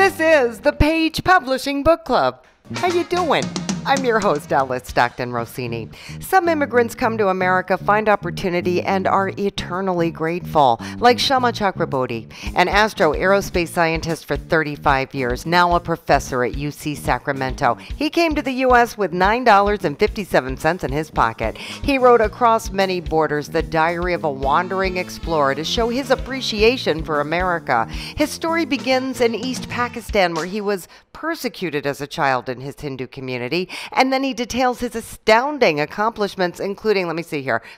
This is the Page Publishing Book Club. How you doing? I'm your host, Alice Stockton Rossini. Some immigrants come to America, find opportunity, and are eternally grateful, like Shama Chakraborty, an astro-aerospace scientist for 35 years, now a professor at UC Sacramento. He came to the U.S. with $9.57 in his pocket. He wrote Across Many Borders, the diary of a wandering explorer, to show his appreciation for America. His story begins in East Pakistan, where he was persecuted as a child in his Hindu community. And then he details his astounding accomplishments, including,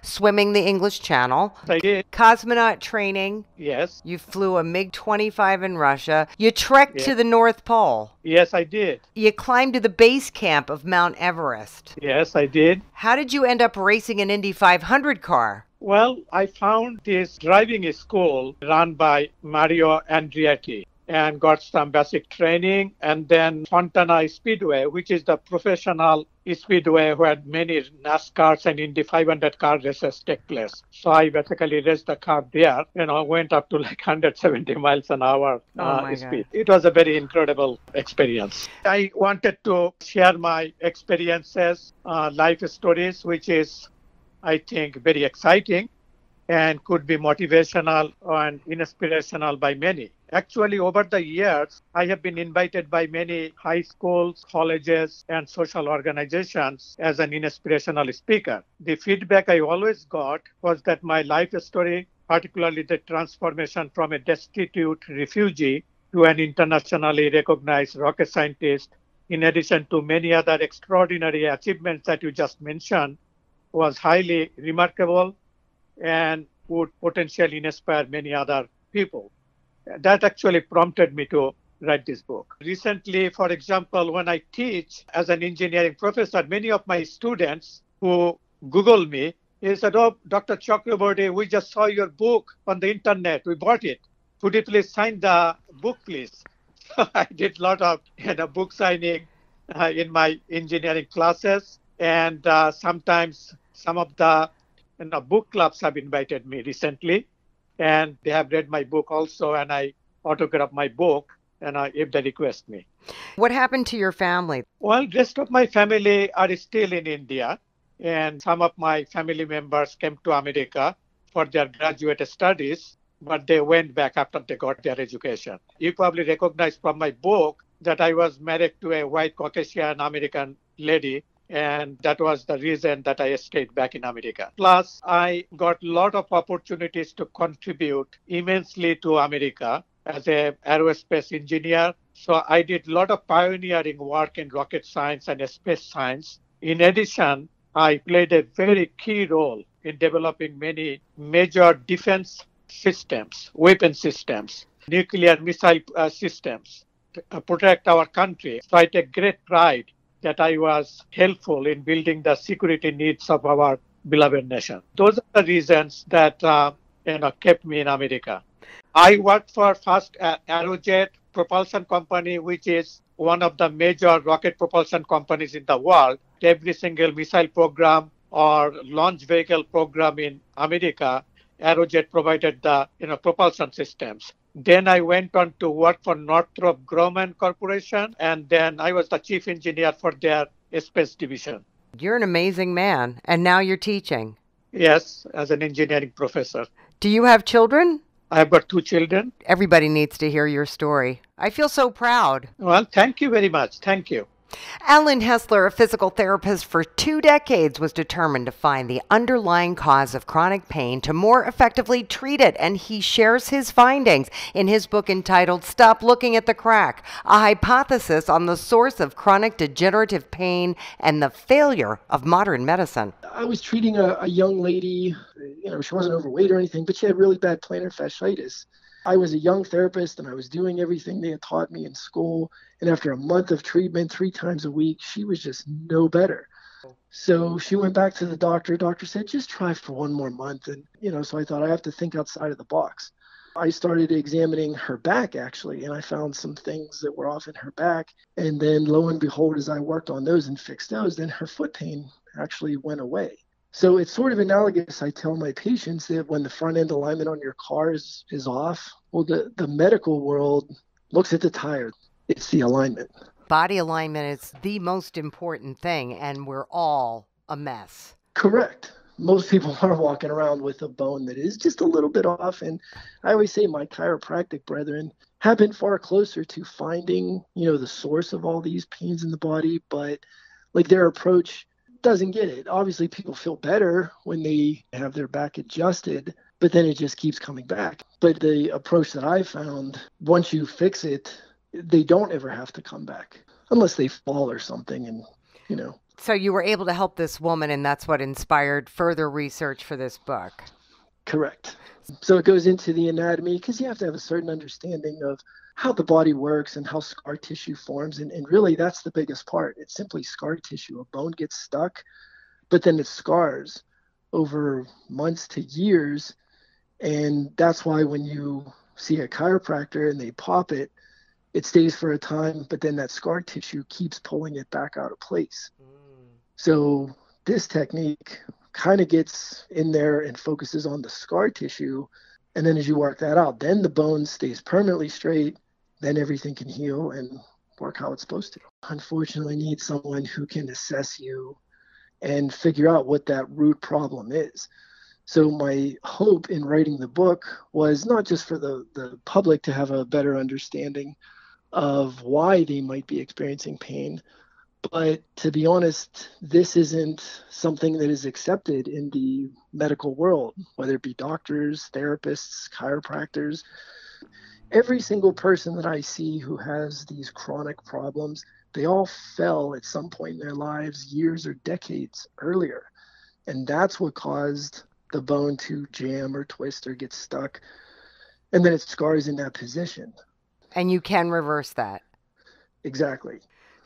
swimming the English Channel. I did. Cosmonaut training. Yes. You flew a MiG-25 in Russia. You trekked to the North Pole. Yes, I did. You climbed to the base camp of Mount Everest. Yes, I did. How did you end up racing an Indy 500 car? Well, I found this driving school run by Mario Andretti and got some basic training. And then Fontana Speedway, which is the professional speedway where many NASCARs and Indy 500 car races take place. So I basically raced the car there, went up to like 170 miles an hour speed. It was a very incredible experience. I wanted to share my experiences, life stories, which is, I think, very exciting and could be motivational and inspirational by many. Actually, over the years, I have been invited by many high schools, colleges, and social organizations as an inspirational speaker. The feedback I always got was that my life story, particularly the transformation from a destitute refugee to an internationally recognized rocket scientist, in addition to many other extraordinary achievements that you just mentioned, was highly remarkable and would potentially inspire many other people. That actually prompted me to write this book. Recently, for example, when I teach as an engineering professor, many of my students who Google me, they said, "Oh, Dr. Chakraborty, we just saw your book on the internet. We bought it. Could you please sign the book, please?" So I did a lot of book signing in my engineering classes. And sometimes some of the book clubs have invited me recently. And they have read my book also, and I autograph my book, and if they request me. What happened to your family? Well, rest of my family are still in India, and some of my family members came to America for their graduate studies, but they went back after they got their education. You probably recognize from my book that I was married to a white Caucasian American lady, and that was the reason that I stayed back in America. Plus, I got a lot of opportunities to contribute immensely to America as an aerospace engineer. So I did a lot of pioneering work in rocket science and space science. In addition, I played a very key role in developing many major defense systems, weapon systems, nuclear missile systems to protect our country. So I take great pride that I was helpful in building the security needs of our beloved nation. Those are the reasons that kept me in America. I worked for first Aerojet Propulsion Company, which is one of the major rocket propulsion companies in the world. Every single missile program or launch vehicle program in America, Aerojet provided the propulsion systems. Then I went on to work for Northrop Grumman Corporation, and then I was the chief engineer for their space division. You're an amazing man, and now you're teaching. Yes, as an engineering professor. Do you have children? I've got 2 children. Everybody needs to hear your story. I feel so proud. Well, thank you very much. Thank you. Alan Hessler, a physical therapist for 2 decades, was determined to find the underlying cause of chronic pain to more effectively treat it, and he shares his findings in his book entitled Stop Looking at the Crack, a hypothesis on the source of chronic degenerative pain and the failure of modern medicine. I was treating a young lady, she wasn't overweight or anything, but she had really bad plantar fasciitis. I was a young therapist and I was doing everything they had taught me in school. And after a month of treatment 3 times a week, she was just no better. So she went back to the doctor. Doctor said, just try for 1 more month. And, so I thought I have to think outside of the box. I started examining her back, actually, and I found some things that were off in her back. And then lo and behold, as I worked on those and fixed those, then her foot pain actually went away. So it's sort of analogous. I tell my patients that when the front end alignment on your car is off, well, the medical world looks at the tire. It's the alignment. Body alignment is the most important thing, and we're all a mess. Correct. Most people are walking around with a bone that is just a little bit off. And I always say my chiropractic brethren have been far closer to finding, the source of all these pains in the body, but like their approach doesn't get it. Obviously, people feel better when they have their back adjusted, but then it just keeps coming back. But the approach that I found, once you fix it, they don't ever have to come back unless they fall or something. And. So you were able to help this woman, and that's what inspired further research for this book. Correct. So it goes into the anatomy because you have to have a certain understanding of how the body works and how scar tissue forms. And really, that's the biggest part. It's simply scar tissue. A bone gets stuck, but then it scars over months to years. And that's why when you see a chiropractor and they pop it, it stays for a time, but then that scar tissue keeps pulling it back out of place. So this technique kind of gets in there and focuses on the scar tissue. And then as you work that out, then the bone stays permanently straight. Then everything can heal and work how it's supposed to. Unfortunately, need someone who can assess you and figure out what that root problem is. So my hope in writing the book was not just for the public to have a better understanding of why they might be experiencing pain, but to be honest, this isn't something that is accepted in the medical world, whether it be doctors, therapists, chiropractors. Every single person that I see who has these chronic problems, they all fell at some point in their lives years or decades earlier. And that's what caused the bone to jam or twist or get stuck. And then it scars in that position. And you can reverse that. Exactly.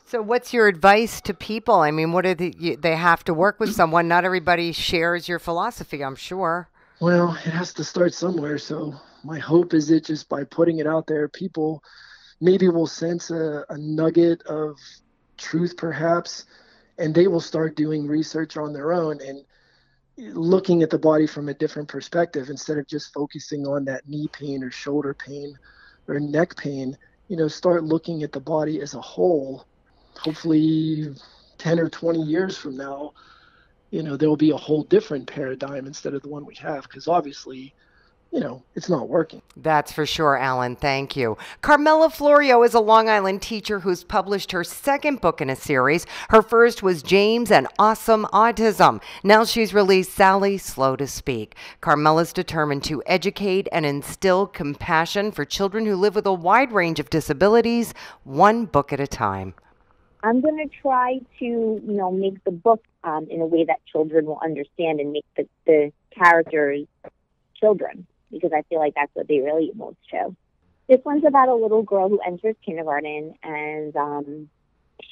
So what's your advice to people? I mean, what are they have to work with someone? Not everybody shares your philosophy, I'm sure. Well, it has to start somewhere. So my hope is that just by putting it out there, people maybe will sense a nugget of truth, perhaps, and they will start doing research on their own and looking at the body from a different perspective instead of just focusing on that knee pain or shoulder pain or neck pain. Start looking at the body as a whole. Hopefully 10 or 20 years from now, there will be a whole different paradigm instead of the one we have, because obviously, it's not working. That's for sure, Alan. Thank you. Carmela Florio is a Long Island teacher who's published her second book in a series. Her first was James and Awesome Autism. Now she's released Sally, Slow to Speak. Carmela's determined to educate and instill compassion for children who live with a wide range of disabilities, one book at a time. I'm going to try to, make the book in a way that children will understand and make the characters children, because I feel like that's what they relate most to. This one's about a little girl who enters kindergarten, and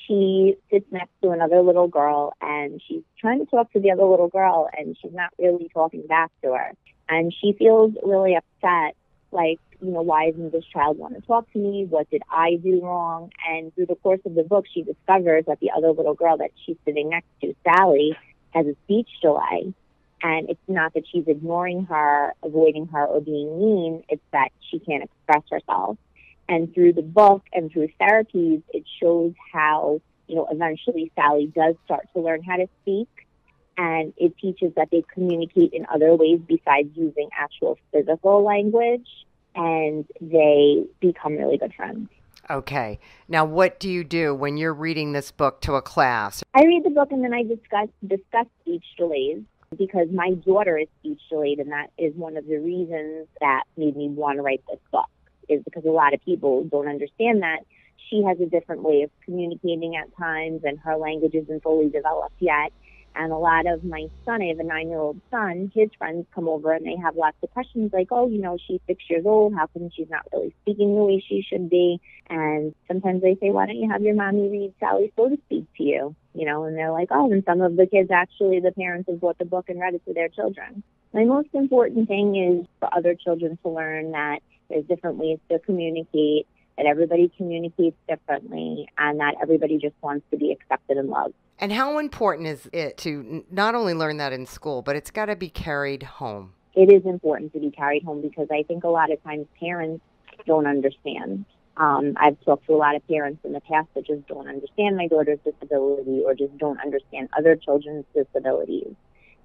she sits next to another little girl, and she's trying to talk to the other little girl, and she's not really talking back to her. And she feels really upset, like, why doesn't this child want to talk to me? What did I do wrong? And through the course of the book, she discovers that the other little girl that she's sitting next to, Sally, has a speech delay. And it's not that she's ignoring her, avoiding her, or being mean. It's that she can't express herself. And through the book and through therapies, it shows how, eventually Sally does start to learn how to speak. And it teaches that they communicate in other ways besides using actual physical language. And they become really good friends. Okay. Now, what do you do when you're reading this book to a class? I read the book and then I discuss speech delays, because my daughter is speech delayed, and that is one of the reasons that made me want to write this book, is because a lot of people don't understand that she has a different way of communicating at times, and her language isn't fully developed yet. And a lot of my son, I have a 9-year-old son, his friends come over and they have lots of questions like, she's 6 years old. How come she's not really speaking the way she should be? And sometimes they say, why don't you have your mommy read Sally, Slow to Speak to you? And they're like, and some of the kids, actually, the parents have bought the book and read it to their children. My most important thing is for other children to learn that there's different ways to communicate, that everybody communicates differently, and that everybody just wants to be accepted and loved. And how important is it to not only learn that in school, but it's got to be carried home? It is important to be carried home, because I think a lot of times parents don't understand. I've talked to a lot of parents in the past that just don't understand my daughter's disability or just don't understand other children's disabilities.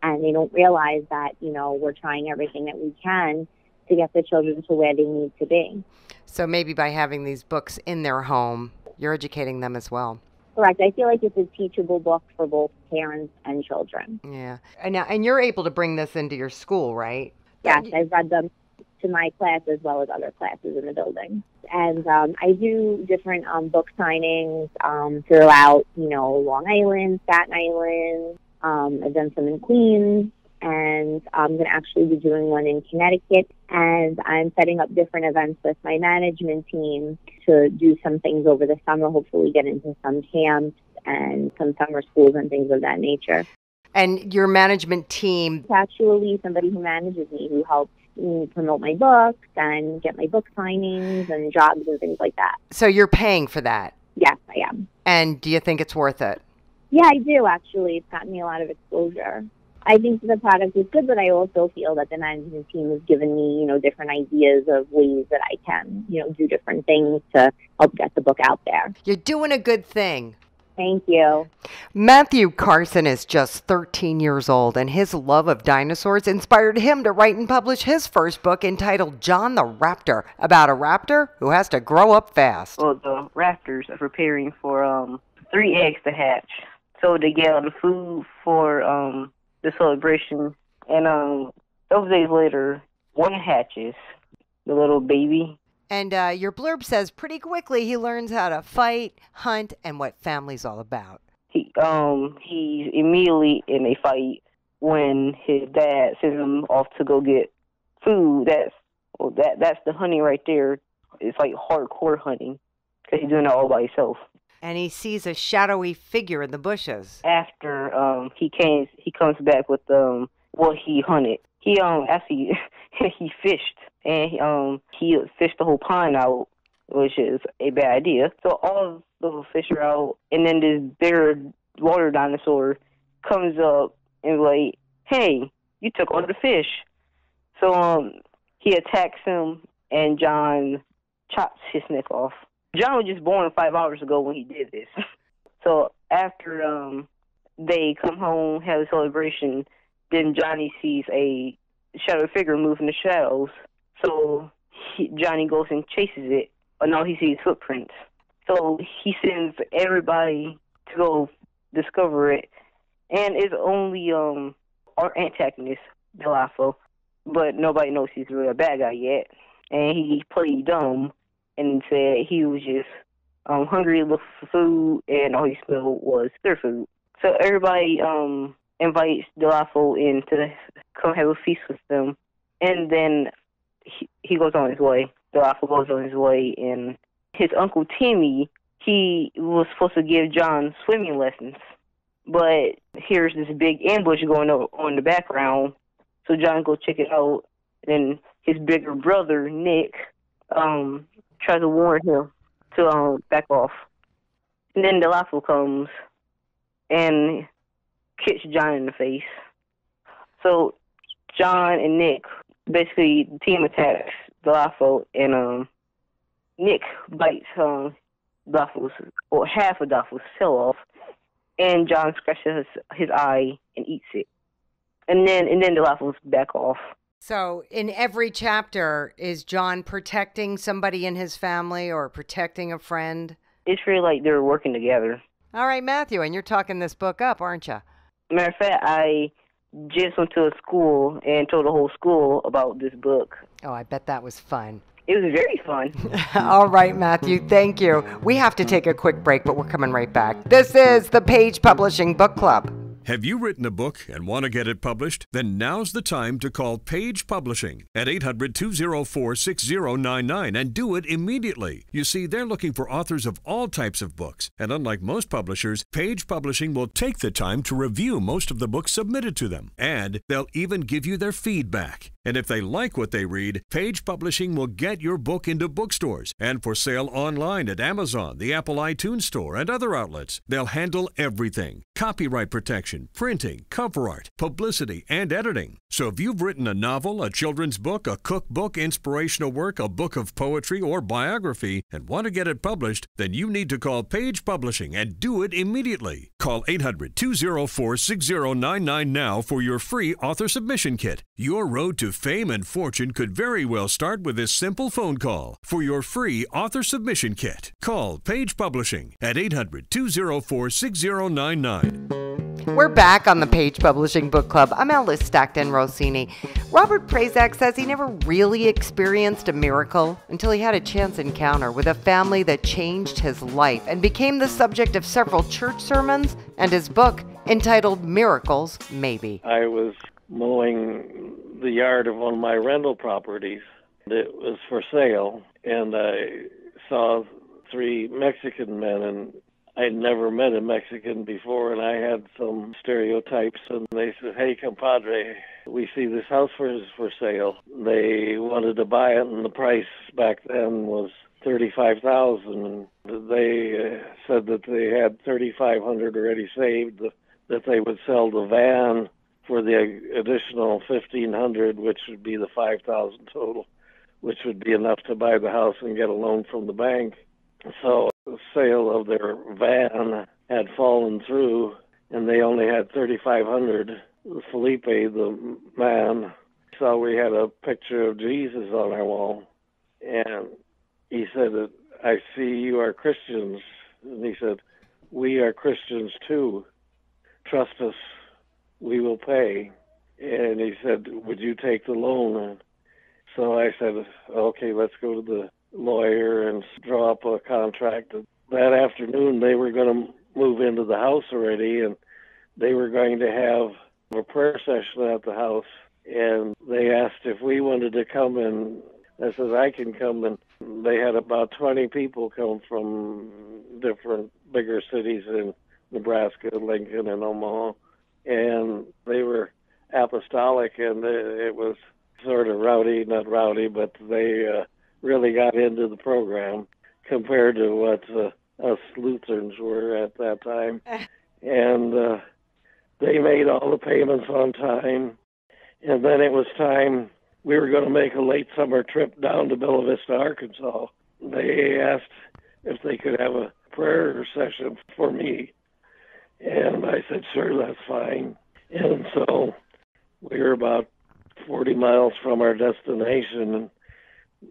And they don't realize that, we're trying everything that we can to get the children to where they need to be. So maybe by having these books in their home, you're educating them as well. Correct. I feel like it's a teachable book for both parents and children. Yeah. And you're able to bring this into your school, right? Yes, I've read them to my class as well as other classes in the building. And I do different book signings throughout, Long Island, Staten Island. I've done some in Queens, and I'm going to actually be doing one in Connecticut. And I'm setting up different events with my management team to do some things over the summer, hopefully get into some camps and some summer schools and things of that nature. And your management team? It's actually somebody who manages me, who helps me promote my books and get my book signings and jobs and things like that. So you're paying for that? Yes, I am. And do you think it's worth it? Yeah, I do, actually. It's gotten me a lot of exposure. I think the product is good, but I also feel that the management team has given me, different ideas of ways that I can, do different things to help get the book out there. You're doing a good thing. Thank you. Matthew Carson is just 13 years old, and his love of dinosaurs inspired him to write and publish his first book entitled John the Raptor, about a raptor who has to grow up fast. Well, the raptors are preparing for 3 eggs to hatch. So they get all the food for the celebration, and those days later, one hatches, the little baby. And your blurb says pretty quickly he learns how to fight, hunt, and what family's all about. He's immediately in a fight when his dad sends him off to go get food. That's the hunting right there. It's like hardcore hunting because he's doing it all by himself. And he sees a shadowy figure in the bushes. After he comes back with what he hunted. He actually he fished, and he fished the whole pond out, which is a bad idea. So all of the fish are out, and then this bigger water dinosaur comes up and like, "Hey, you took all the fish." So he attacks him, and John chops his neck off. John was just born 5 hours ago when he did this. So after they come home, have a celebration, then Johnny sees a shadow figure move in the shadows. So Johnny goes and chases it. But now he sees footprints. So he sends everybody to go discover it. And it's only our antagonist, Dilopho. But nobody knows he's really a bad guy yet. And he played dumb and said he was just hungry, looking for food, and all he smelled was their food. So everybody invites Dilopho in to come have a feast with them, and then he goes on his way. Dilopho goes on his way, and his uncle Timmy, he was supposed to give John swimming lessons, but here's this big ambush going on in the background, so John goes check it out, and then his bigger brother, Nick, tries to warn him to back off. And then Dilopho comes and kicks John in the face. So John and Nick, basically the team attacks Dilopho, and Nick bites half of Dilopho's tail off, and John scratches his eye and eats it. And then Dilopho's back off. So in every chapter, is John protecting somebody in his family or protecting a friend? It's really like they're working together. All right, Matthew, and you're talking this book up, aren't you? Matter of fact, I just went to a school and told the whole school about this book. Oh, I bet that was fun. It was very fun. All right, Matthew, thank you. We have to take a quick break, but we're coming right back. This is the Page Publishing Book Club. Have you written a book and want to get it published? Then now's the time to call Page Publishing at 800-204-6099 and do it immediately. You see, they're looking for authors of all types of books. And unlike most publishers, Page Publishing will take the time to review most of the books submitted to them. And they'll even give you their feedback. And if they like what they read, Page Publishing will get your book into bookstores and for sale online at Amazon, the Apple iTunes Store, and other outlets. They'll handle everything: copyright protection, printing, cover art, publicity, and editing. So if you've written a novel, a children's book, a cookbook, inspirational work, a book of poetry, or biography, and want to get it published, then you need to call Page Publishing and do it immediately. Call 800-204-6099 now for your free author submission kit. Your road to fame and fortune could very well start with this simple phone call. For your free author submission kit, call Page Publishing at 800-204-6099. We're back on the Page Publishing Book Club. I'm Alice Stockton Rossini. Robert Prazak says he never really experienced a miracle until he had a chance encounter with a family that changed his life and became the subject of several church sermons and his book entitled Miracles Maybe. I was mowing the yard of one of my rental properties. It was for sale, and I saw three Mexican men, and I'd never met a Mexican before, and I had some stereotypes, and they said, "Hey, compadre, we see this house for sale." They wanted to buy it, and the price back then was $35,000. They said that they had $3,500 already saved, that they would sell the van for the additional $1,500, which would be the $5,000 total, which would be enough to buy the house and get a loan from the bank. So the sale of their van had fallen through, and they only had $3,500. Felipe, the man, saw we had a picture of Jesus on our wall, and he said, "I see you are Christians." And he said, "We are Christians too. Trust us. We will pay." And he said, "Would you take the loan?" So I said, "Okay, let's go to the lawyer and draw up a contract." That afternoon, they were going to move into the house already, and they were going to have a prayer session at the house. And they asked if we wanted to come, and I said, "I can come." And they had about 20 people come from different bigger cities in Nebraska, Lincoln, and Omaha. And they were apostolic, and it was sort of rowdy, not rowdy, but they really got into the program compared to what us Lutherans were at that time. And they made all the payments on time. And then it was time, we were going to make a late summer trip down to Bella Vista, Arkansas. They asked if they could have a prayer session for me. And I said, "Sure, that's fine." And so we were about 40 miles from our destination, and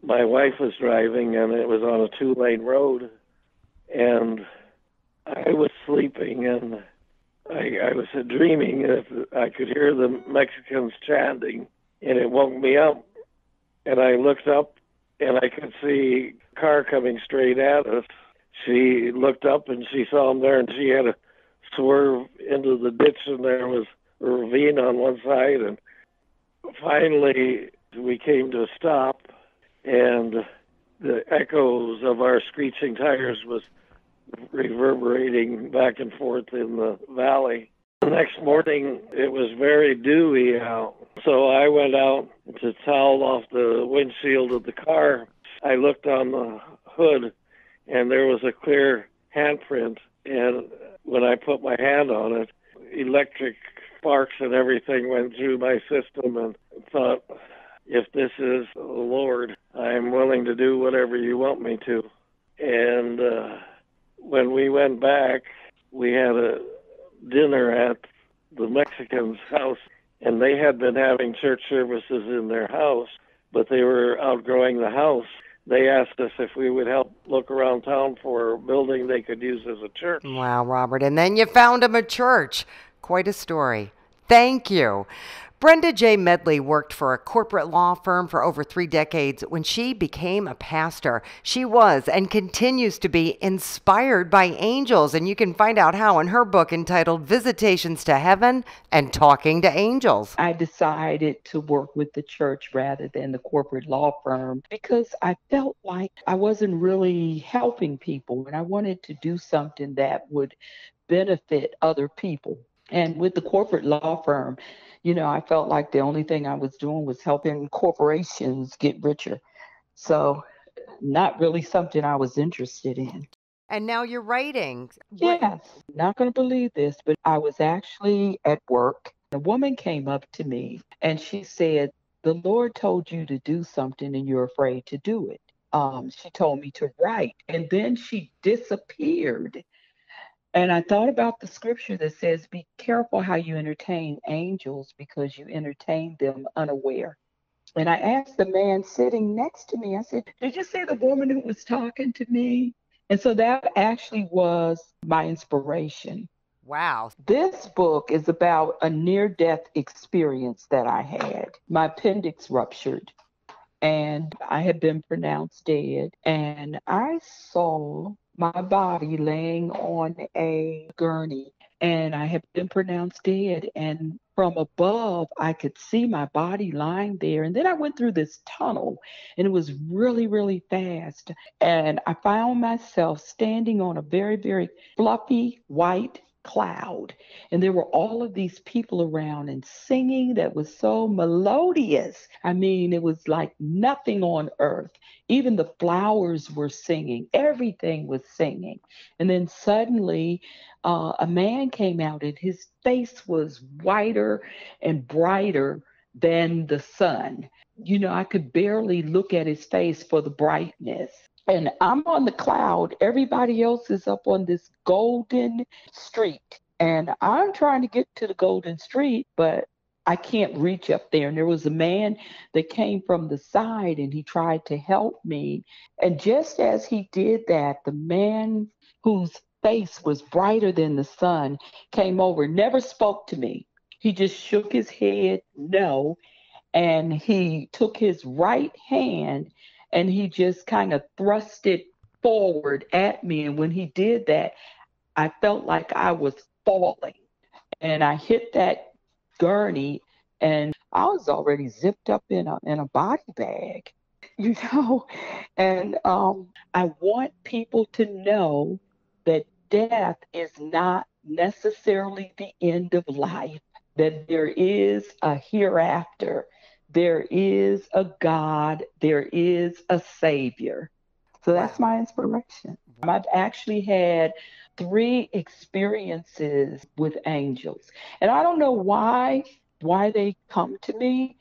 my wife was driving, and it was on a 2-lane road, and I was sleeping, and I was dreaming that I could hear the Mexicans chanting, and it woke me up, and I looked up, and I could see a car coming straight at us. She looked up, and she saw him there, and she had to swerve into the ditch, and there was a ravine on one side, and finally we came to a stop, and the echoes of our screeching tires was reverberating back and forth in the valley. The next morning, it was very dewy out, so I went out to towel off the windshield of the car. I looked on the hood, and there was a clear handprint, and when I put my hand on it, electric sparks and everything went through my system, and thought, if this is the Lord, I'm willing to do whatever you want me to. And when we went back, we had a dinner at the Mexicans' house, and they had been having church services in their house, but they were outgrowing the house. They asked us if we would help look around town for a building they could use as a church. Wow, Robert. And then you found him a church. Quite a story. Thank you. Brenda J. Medley worked for a corporate law firm for over 3 decades. When she became a pastor, she was and continues to be inspired by angels. And you can find out how in her book entitled Visitations to Heaven and Talking to Angels. I decided to work with the church rather than the corporate law firm because I felt like I wasn't really helping people, and I wanted to do something that would benefit other people. And with the corporate law firm, I felt like the only thing I was doing was helping corporations get richer. So, not really something I was interested in. And now you're writing. Yes, not going to believe this, but I was actually at work. A woman came up to me and she said, "The Lord told you to do something and you're afraid to do it." She told me to write, and then she disappeared. And I thought about the scripture that says, "Be careful how you entertain angels because you entertain them unaware." And I asked the man sitting next to me, I said, "Did you see the woman who was talking to me?" And so that actually was my inspiration. Wow. This book is about a near death experience that I had. My appendix ruptured and I had been pronounced dead. And I saw my body laying on a gurney, and I had been pronounced dead. And from above, I could see my body lying there. And then I went through this tunnel, and it was really, really fast. And I found myself standing on a very, very fluffy white cloud. And there were all of these people around and singing that was so melodious. I mean, it was like nothing on earth. Even the flowers were singing, everything was singing. And then suddenly, a man came out, and his face was whiter and brighter than the sun. I could barely look at his face for the brightness. And I'm on the cloud. Everybody else is up on this golden street. And I'm trying to get to the golden street, but I can't reach up there. And there was a man that came from the side and he tried to help me. And just as he did that, the man whose face was brighter than the sun came over, never spoke to me. He just shook his head, no. And he took his right hand and he just kind of thrust it forward at me. And when he did that, I felt like I was falling. And I hit that gurney and I was already zipped up in a body bag, you know. And I want people to know that death is not necessarily the end of life, that there is a hereafter. There is a God, there is a Savior. So that's my inspiration. I've actually had 3 experiences with angels. And I don't know why they come to me.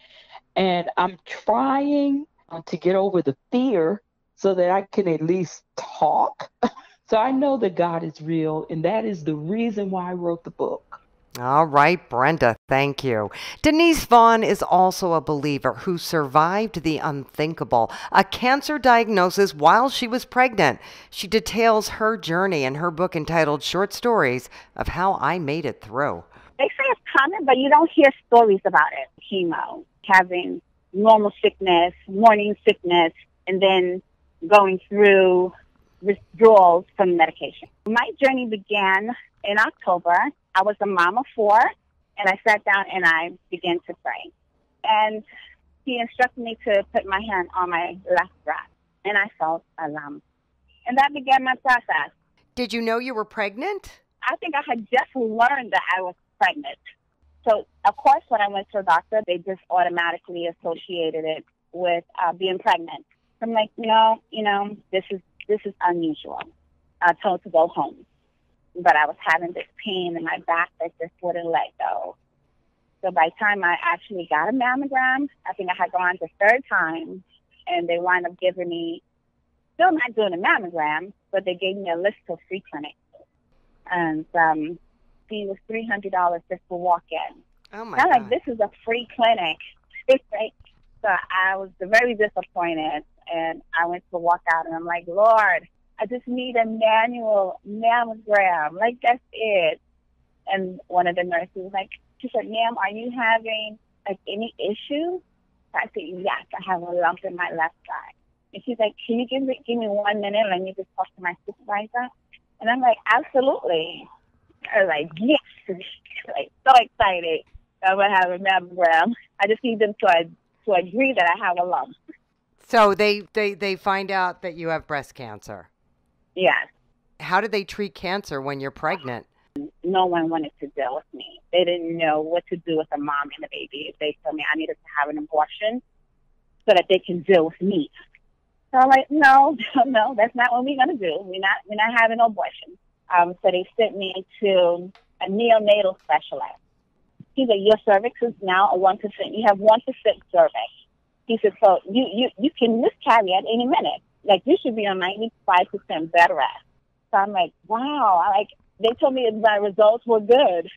And I'm trying to get over the fear so that I can at least talk. So I know that God is real, and that is the reason why I wrote the book. All right, Brenda, thank you. Denise Vaughn is also a believer who survived the unthinkable, a cancer diagnosis while she was pregnant. She details her journey in her book entitled Short Stories of How I Made It Through. They say it's common, but you don't hear stories about it. Chemo, having normal sickness, morning sickness, and then going through withdrawals from medication. My journey began in October. I was a mom of 4, and I sat down and I began to pray. And he instructed me to put my hand on my left breast, and I felt a lump. And that began my process. Did you know you were pregnant? I think I had just learned that I was pregnant. So, of course, when I went to a doctor, they just automatically associated it with being pregnant. I'm like, no, this is unusual. I told to go home. But I was having this pain in my back that just wouldn't let go. So by the time I actually got a mammogram, I think I had gone the 3rd time, and they wound up giving me, still not doing a mammogram, but they gave me a list of free clinics. And fee was $300 just to walk in. Oh, my God. God. Like, this is a free clinic. Right? So I was very disappointed, and I went to walk out, and I'm like, Lord, I just need a manual mammogram. Like, that's it. And one of the nurses was like, she said, ma'am, are you having, like, any issues? I said, yes, I have a lump in my left side. And she's like, can you give me 1 minute? Let me just talk to my supervisor. And I'm like, absolutely. I was like, yes. Like, so excited. I'm going to have a mammogram. I just need them to agree that I have a lump. So they find out that you have breast cancer. Yes. How do they treat cancer when you're pregnant? No one wanted to deal with me. They didn't know what to do with a mom and a baby. They told me I needed to have an abortion so that they can deal with me. So I'm like, no, that's not what we're gonna do. We're not having an abortion. So they sent me to a neonatal specialist. He said, your cervix is now a 1%. You have 1% cervix. He said, so you can miscarry at any minute. Like, you should be on 95% bed rest. So I'm like, wow. They told me my results were good.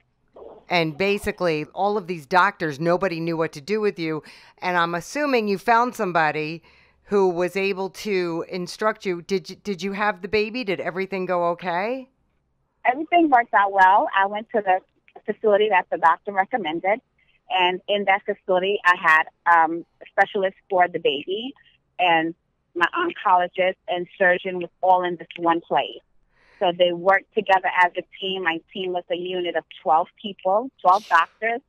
And basically, all of these doctors, nobody knew what to do with you. And I'm assuming you found somebody who was able to instruct you. Did you have the baby? Did everything go okay? Everything worked out well. I went to the facility that the doctor recommended. And in that facility, I had a specialist for the baby, and my oncologist and surgeon was all in this one place. So they worked together as a team. My team was a unit of 12 people, 12 doctors,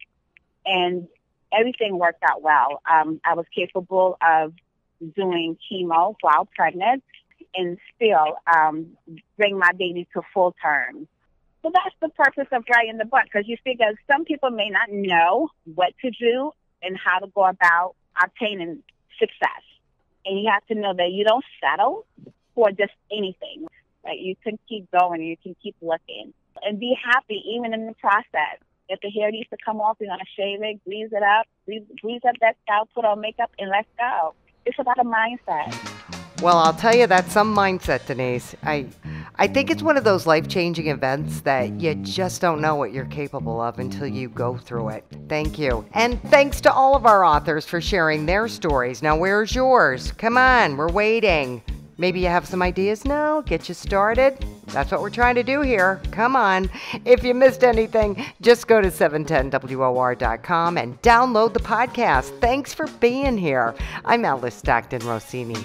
and everything worked out well. I was capable of doing chemo while pregnant and still bring my baby to full term. So that's the purpose of writing the book, because you figure some people may not know what to do and how to go about obtaining success. And you have to know that you don't settle for just anything. Like, you can keep going, you can keep looking, and be happy even in the process. If the hair needs to come off, you're going to shave it, grease it up, grease up that scalp, put on makeup, and let's go. It's about a mindset. Well, I'll tell you, that's some mindset, Denise. I think it's one of those life-changing events that you just don't know what you're capable of until you go through it. Thank you. And thanks to all of our authors for sharing their stories. Now, where's yours? Come on, we're waiting. Maybe you have some ideas now? Get you started? That's what we're trying to do here. Come on. If you missed anything, just go to 710WOR.com and download the podcast. Thanks for being here. I'm Alice Stockton Rossini.